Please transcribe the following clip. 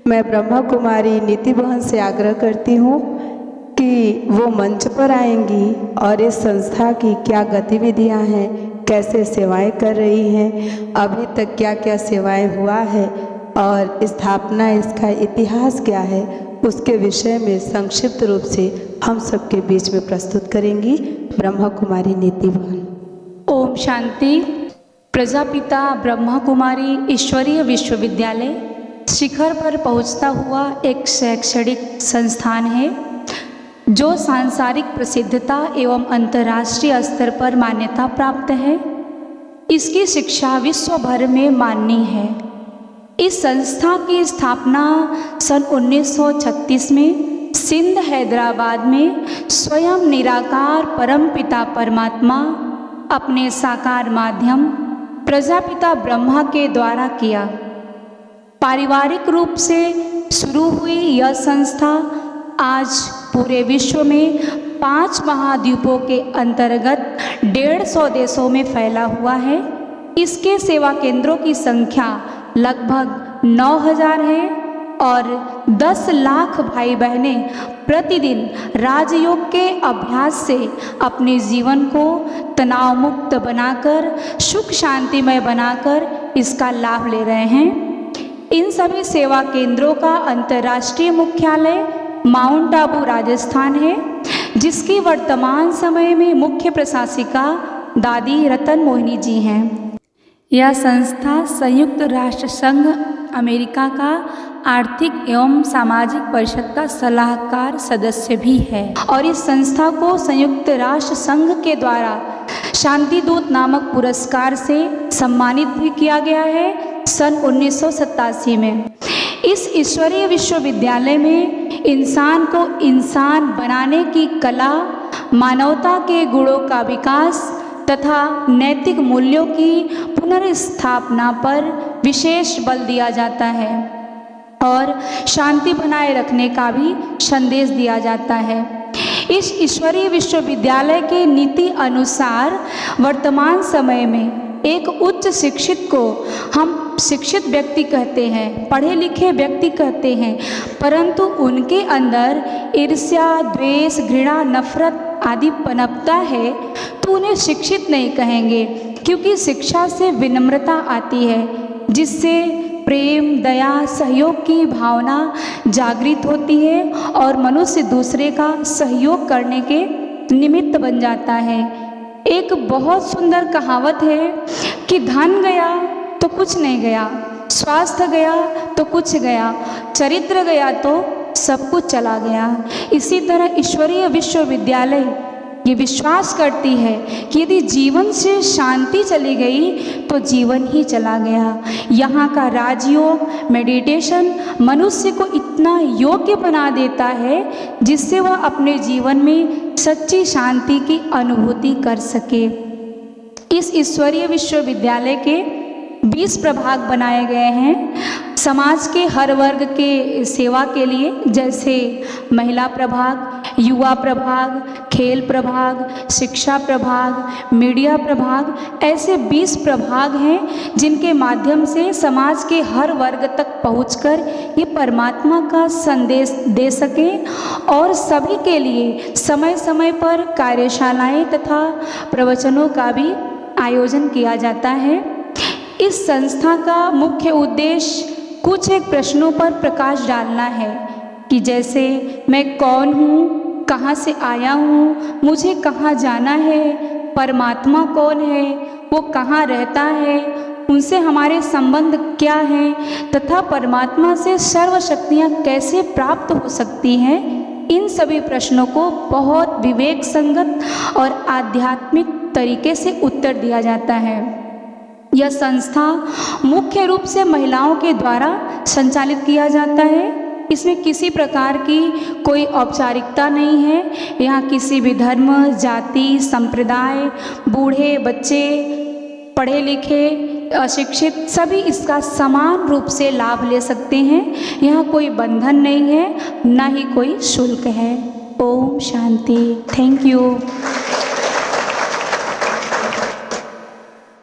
मैं ब्रह्मा कुमारी नीति बहन से आग्रह करती हूँ कि वो मंच पर आएंगी और इस संस्था की क्या गतिविधियाँ हैं, कैसे सेवाएं कर रही हैं, अभी तक क्या क्या सेवाएं हुआ है और स्थापना इसका इतिहास क्या है, उसके विषय में संक्षिप्त रूप से हम सबके बीच में प्रस्तुत करेंगी ब्रह्मा कुमारी नीति बहन। ओम शांति। प्रजापिता ब्रह्मा कुमारी ईश्वरीय विश्वविद्यालय शिखर पर पहुंचता हुआ एक शैक्षणिक संस्थान है जो सांसारिक प्रसिद्धता एवं अंतर्राष्ट्रीय स्तर पर मान्यता प्राप्त है। इसकी शिक्षा विश्व भर में मान्य है। इस संस्था की स्थापना सन 1936 में सिंध हैदराबाद में स्वयं निराकार परम पिता परमात्मा अपने साकार माध्यम प्रजापिता ब्रह्मा के द्वारा किया। पारिवारिक रूप से शुरू हुई यह संस्था आज पूरे विश्व में 5 महाद्वीपों के अंतर्गत 150 देशों में फैला हुआ है। इसके सेवा केंद्रों की संख्या लगभग 9000 है और 10 लाख भाई बहनें प्रतिदिन राजयोग के अभ्यास से अपने जीवन को तनाव मुक्त बनाकर सुख शांतिमय बनाकर इसका लाभ ले रहे हैं। इन सभी सेवा केंद्रों का अंतर्राष्ट्रीय मुख्यालय माउंट आबू राजस्थान है, जिसकी वर्तमान समय में मुख्य प्रशासिका दादी रतन मोहिनी जी हैं। यह संस्था संयुक्त राष्ट्र संघ अमेरिका का आर्थिक एवं सामाजिक परिषद का सलाहकार सदस्य भी है और इस संस्था को संयुक्त राष्ट्र संघ के द्वारा शांति दूत नामक पुरस्कार से सम्मानित भी किया गया है सन 1987 में। इस ईश्वरीय विश्वविद्यालय में इंसान को इंसान बनाने की कला, मानवता के गुणों का विकास तथा नैतिक मूल्यों की पुनर्स्थापना पर विशेष बल दिया जाता है और शांति बनाए रखने का भी संदेश दिया जाता है। इस ईश्वरीय विश्वविद्यालय के नीति अनुसार वर्तमान समय में एक उच्च शिक्षित को हम शिक्षित व्यक्ति कहते हैं, पढ़े लिखे व्यक्ति कहते हैं, परंतु उनके अंदर ईर्ष्या, द्वेष, घृणा, नफरत आदि पनपता है तो उन्हें शिक्षित नहीं कहेंगे, क्योंकि शिक्षा से विनम्रता आती है जिससे प्रेम, दया, सहयोग की भावना जागृत होती है और मनुष्य दूसरे का सहयोग करने के निमित्त बन जाता है। एक बहुत सुंदर कहावत है कि धन गया तो कुछ नहीं गया, स्वास्थ्य गया तो कुछ गया, चरित्र गया तो सब कुछ चला गया। इसी तरह ईश्वरीय विश्वविद्यालय ये विश्वास करती है कि यदि जीवन से शांति चली गई तो जीवन ही चला गया। यहाँ का राजयोग, मेडिटेशन मनुष्य को इतना योग्य बना देता है जिससे वह अपने जीवन में सच्ची शांति की अनुभूति कर सके। इस ईश्वरीय विश्वविद्यालय के 20 प्रभाग बनाए गए हैं समाज के हर वर्ग के सेवा के लिए, जैसे महिला प्रभाग, युवा प्रभाग, खेल प्रभाग, शिक्षा प्रभाग, मीडिया प्रभाग, ऐसे 20 प्रभाग हैं जिनके माध्यम से समाज के हर वर्ग तक पहुंचकर ये परमात्मा का संदेश दे सकें और सभी के लिए समय समय पर कार्यशालाएं तथा प्रवचनों का भी आयोजन किया जाता है। इस संस्था का मुख्य उद्देश्य कुछ एक प्रश्नों पर प्रकाश डालना है कि जैसे मैं कौन हूँ, कहाँ से आया हूँ, मुझे कहाँ जाना है, परमात्मा कौन है, वो कहाँ रहता है, उनसे हमारे संबंध क्या हैं तथा परमात्मा से सर्व शक्तियाँ कैसे प्राप्त हो सकती हैं। इन सभी प्रश्नों को बहुत विवेक संगत और आध्यात्मिक तरीके से उत्तर दिया जाता है। यह संस्था मुख्य रूप से महिलाओं के द्वारा संचालित किया जाता है। इसमें किसी प्रकार की कोई औपचारिकता नहीं है। यहाँ किसी भी धर्म, जाति, संप्रदाय, बूढ़े, बच्चे, पढ़े लिखे, अशिक्षित सभी इसका समान रूप से लाभ ले सकते हैं। यहाँ कोई बंधन नहीं है, ना ही कोई शुल्क है। ओम शांति। Thank you.